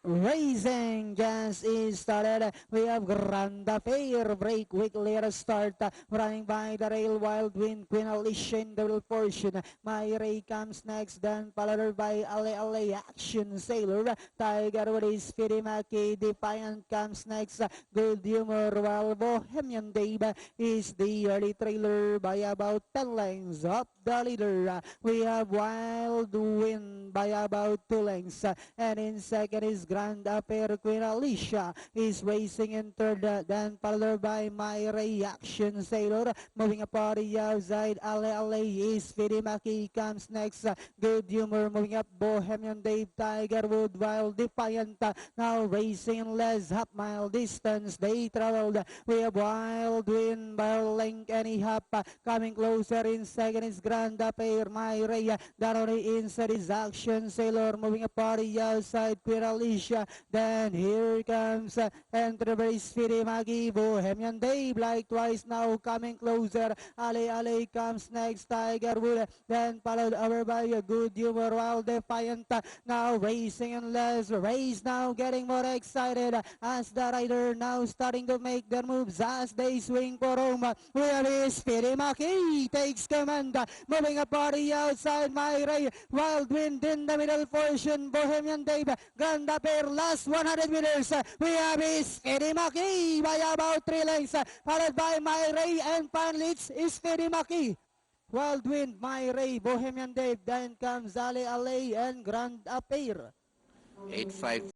Racing gas is started. We have Grand Affair break weekly at start. Running by the rail, Wild Wind, Queen Alicia in the middle portion. My Ray comes next, then followed by Ale Ale Action Sailor. Tiger with his Firimaki. Defiant comes next. Good Humor, while Bohemian Dave is the early trailer by about 10 lengths up the leader. We have Wild Wind by about 2 lengths. And in second is Grand Affair. Queen Alicia is racing in third, then followed by My Reaction Sailor. Moving up on the outside, Ale Ale is Firimaki comes next. Good Humor moving up, Bohemian Dave, Tiger Wood, while Defiant now racing in less half mile distance. They traveled. We have Wild Wind, Link and Ihap coming closer. In second is Grand Affair. My Ray down on the inside is Action Sailor moving up on the outside. Queen Alicia. Then here comes Enterprise Firimaki. Bohemian Dave like twice now coming closer. Ale Ale comes next. Tiger Wood. Then followed over by a Good Humor while Defiant now racing in less. Race now getting more excited as the rider now starting to make their moves as they swing for home. Where is Firimaki? Takes command. Moving up on the outside. My Ray. Wild Wind in the middle portion. Bohemian Dave. Grand Affair last 100 meters. We have is Firimaki by about 3 lengths. Followed by My Ray and finally is Firimaki. Wild Wind, My Ray, Bohemian Dave. Then comes Ale Ale and Grand Affair. 8-5.